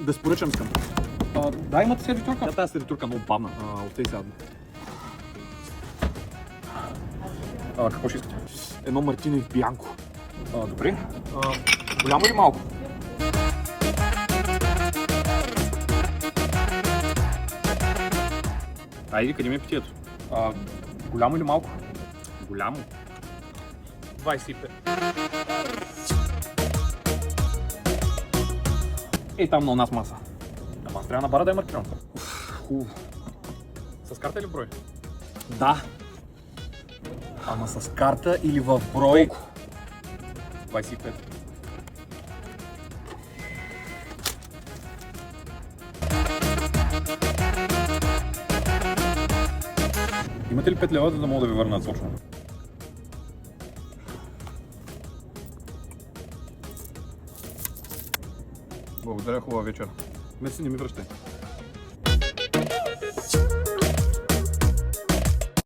Безпоръчен искам. Да, имате сервитурка. Тази сервитурка много бавна. Оттей сега. Какво ще искате? Едно мартини в бянко. Добре. Голямо или малко? Айде, къде ми е питието? Голямо или малко? Голямо. 25. Ей, там на нас маса. Ама аз трябва на бара да е маркиран. Хубаво. С карта или в брой? Да. Ама с карта или в брой? 25. Имате ли 5 лева, за да мога да ви върна точно? Благодаря, хубава вечер. Мерси, не ми връщай.